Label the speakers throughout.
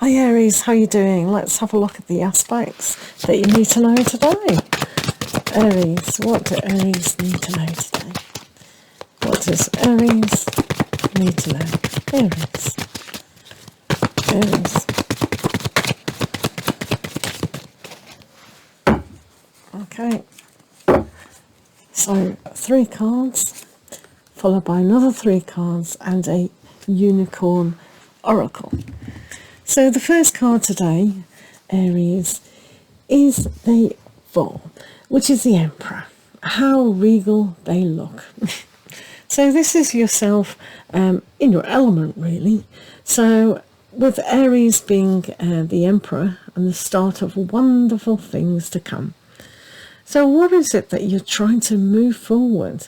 Speaker 1: Hi Aries, how you doing? Let's have a look at the aspects that you need to know today. Aries, what do Aries need to know today? What does Aries need to know? Aries. Aries. Okay. So 3 cards, followed by another 3 cards and a unicorn oracle. So the first card today, Aries, is the 4, which is the Emperor. How regal they look. So this is yourself in your element, really. So with Aries being the Emperor and the start of wonderful things to come. So what is it that you're trying to move forward?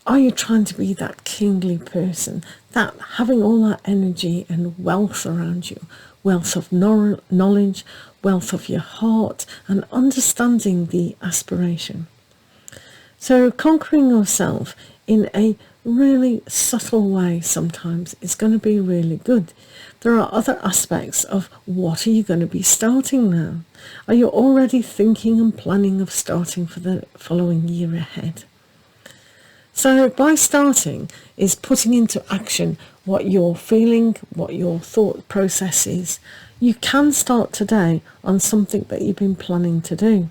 Speaker 1: Are you trying to be that kingly person, that having all that energy and wealth around you, wealth of knowledge, wealth of your heart, and understanding the aspiration? So conquering yourself in a really subtle way sometimes is going to be really good. There are other aspects of what are you going to be starting now? Are you already thinking and planning of starting for the following year ahead? So by starting is putting into action what you're feeling, what your thought process is. You can start today on something that you've been planning to do.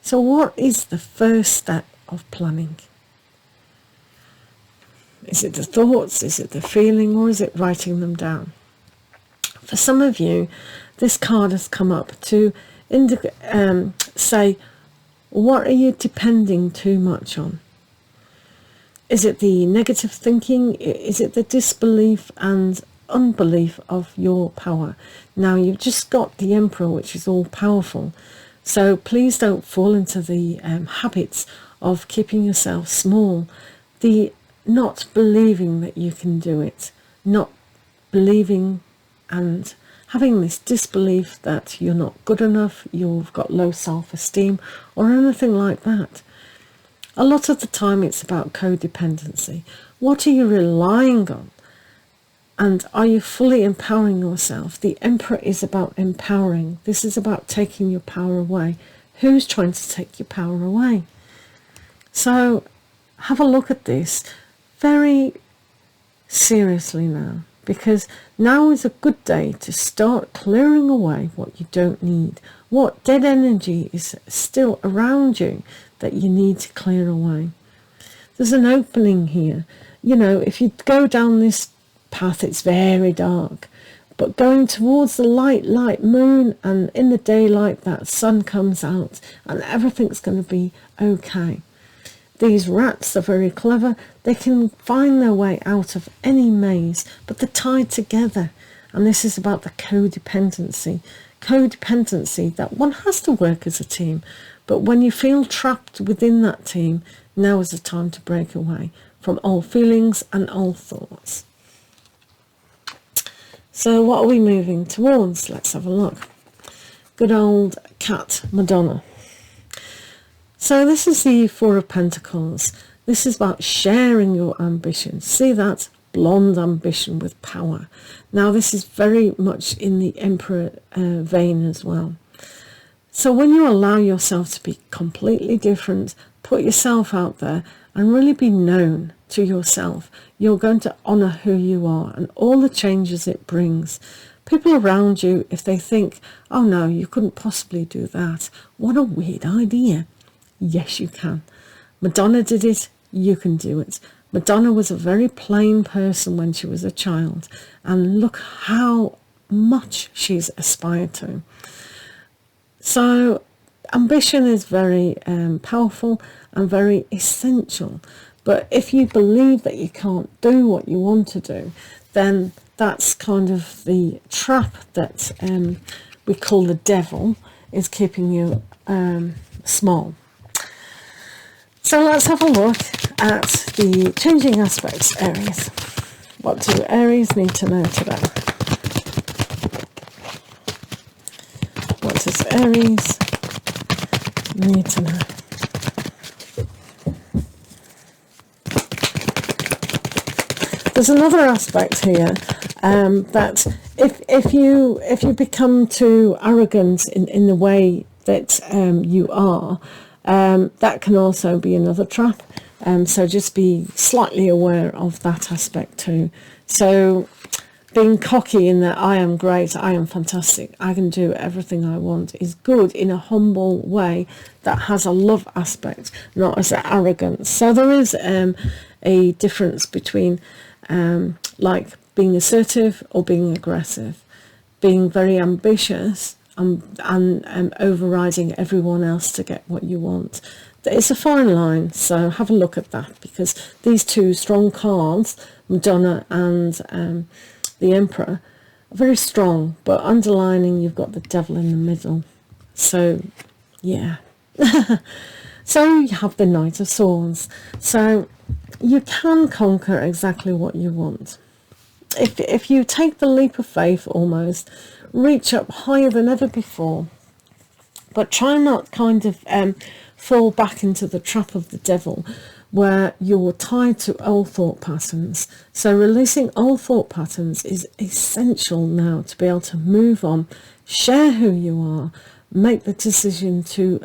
Speaker 1: So what is the first step of planning? Is it the thoughts? Is it the feeling? Or is it writing them down? For some of you, this card has come up to say, what are you depending too much on? Is it the negative thinking? Is it the disbelief and unbelief of your power? Now, you've just got the Emperor, which is all powerful. So please don't fall into the habits of keeping yourself small. The not believing that you can do it. Not believing and having this disbelief that you're not good enough, you've got low self-esteem or anything like that. A lot of the time it's about codependency. What are you relying on? And are you fully empowering yourself? The Emperor is about empowering. This is about taking your power away. Who's trying to take your power away? So have a look at this very seriously now, because now is a good day to start clearing away what you don't need. What dead energy is still around you that you need to clear away. There's an opening here. You know, if you go down this path, it's very dark. But going towards the light moon, and in the daylight, that sun comes out and everything's going to be okay. These rats are very clever. They can find their way out of any maze, but they're tied together. And this is about the codependency. Codependency, that one has to work as a team. But when you feel trapped within that team, now is the time to break away from old feelings and old thoughts. So what are we moving towards? Let's have a look. Good old cat Madonna. So this is the 4 of Pentacles. This is about sharing your ambition. See that? Blonde ambition with power. Now this is very much in the Emperor vein as well. So when you allow yourself to be completely different, put yourself out there and really be known to yourself, you're going to honor who you are and all the changes it brings. People around you, if they think, oh no, you couldn't possibly do that, what a weird idea. Yes, you can. Madonna did it, you can do it. Madonna was a very plain person when she was a child, and look how much she's aspired to. So ambition is very powerful and very essential. But if you believe that you can't do what you want to do, then that's kind of the trap that we call the devil is keeping you small. So let's have a look at the changing aspects, Aries. What do Aries need to know today? What does Aries need to know? There's another aspect here that if you become too arrogant in the way that you are, that can also be another trap. So just be slightly aware of that aspect too. So being cocky in that I am great, I am fantastic, I can do everything I want is good in a humble way that has a love aspect, not as an arrogance. So there is a difference between like being assertive or being aggressive, being very ambitious and overriding everyone else to get what you want. It's a fine line, so have a look at that, because these two strong cards, Madonna and the Emperor, are very strong, but underlining you've got the Devil in the middle. So yeah. So you have the Knight of Swords. So you can conquer exactly what you want. If you take the leap of faith, almost reach up higher than ever before, but try not kind of fall back into the trap of the devil where you're tied to old thought patterns. So releasing old thought patterns is essential now to be able to move on, share who you are, make the decision to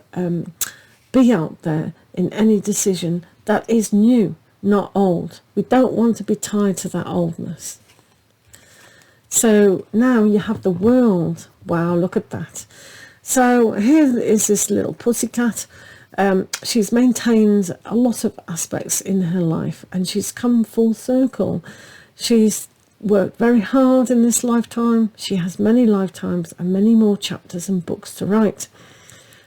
Speaker 1: be out there in any decision that is new, not old. We don't want to be tied to that oldness. So now you have the World. Wow, look at that. So here is this little pussycat. She's maintained a lot of aspects in her life, and she's come full circle. She's worked very hard in this lifetime. She has many lifetimes and many more chapters and books to write.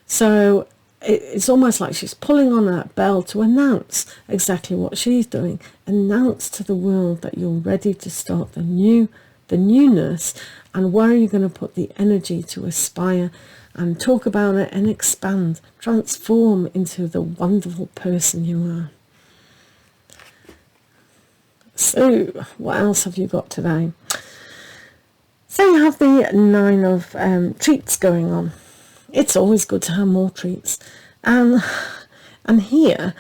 Speaker 1: So it's almost like she's pulling on that bell to announce exactly what she's doing. Announce to the world that you're ready to start the newness, and where are you going to put the energy to aspire and talk about it and expand, transform into the wonderful person you are. So what else have you got today? So you have the 9 of treats going on. It's always good to have more treats, and here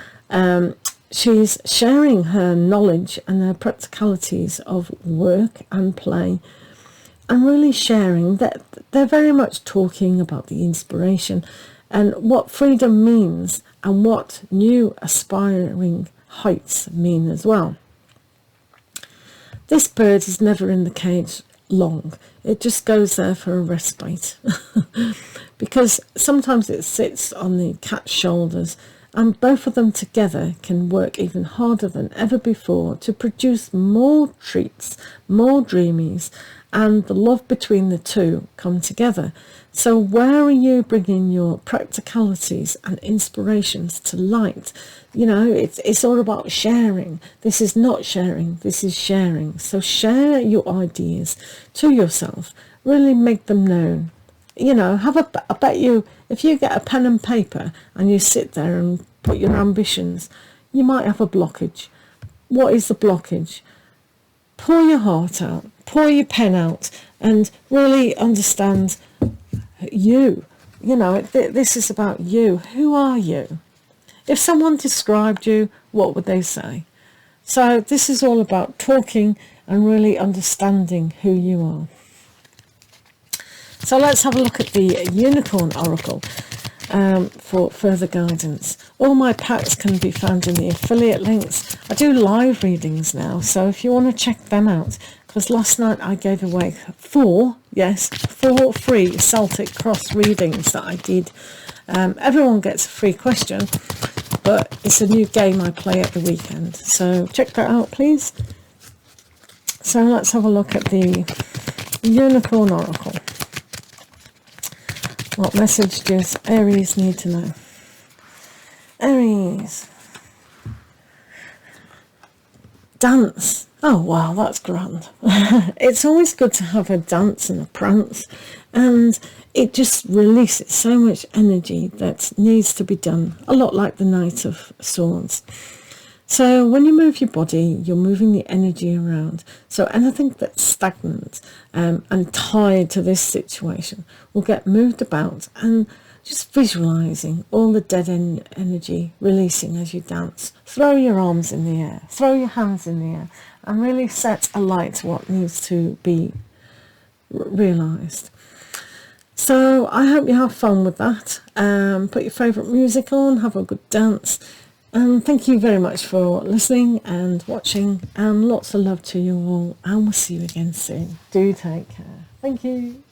Speaker 1: she's sharing her knowledge and her practicalities of work and play, and really sharing that they're very much talking about the inspiration and what freedom means and what new aspiring heights mean as well. This bird is never in the cage long. It just goes there for a respite because sometimes it sits on the cat's shoulders, and both of them together can work even harder than ever before to produce more treats, more dreamies, and the love between the two come together. So where are you bringing your practicalities and inspirations to light? You know, it's all about sharing. This is not sharing, this is sharing. So share your ideas to yourself, really make them known. You know, I bet you, if you get a pen and paper and you sit there and put your ambitions, you might have a blockage. What is the blockage? Pour your heart out, pour your pen out, and really understand you. You know, this is about you. Who are you? If someone described you, what would they say? So this is all about talking and really understanding who you are. So let's have a look at the Unicorn Oracle for further guidance. All my packs can be found in the affiliate links. I do live readings now, so if you want to check them out, because last night I gave away 4 free Celtic cross readings that I did. Everyone gets a free question, but it's a new game I play at the weekend, so check that out please. So let's have a look at the Unicorn Oracle. What message does Aries need to know? Aries. Dance. Oh wow, that's grand. It's always good to have a dance and a prance, and it just releases so much energy that needs to be done, a lot like the Knight of Swords. So when you move your body, you're moving the energy around. So anything that's stagnant and tied to this situation will get moved about, and just visualizing all the dead energy releasing as you dance. Throw your arms in the air, throw your hands in the air, and really set alight what needs to be realised. So I hope you have fun with that. Put your favourite music on, have a good dance. And thank you very much for listening and watching. And lots of love to you all. And we'll see you again soon. Do take care. Thank you.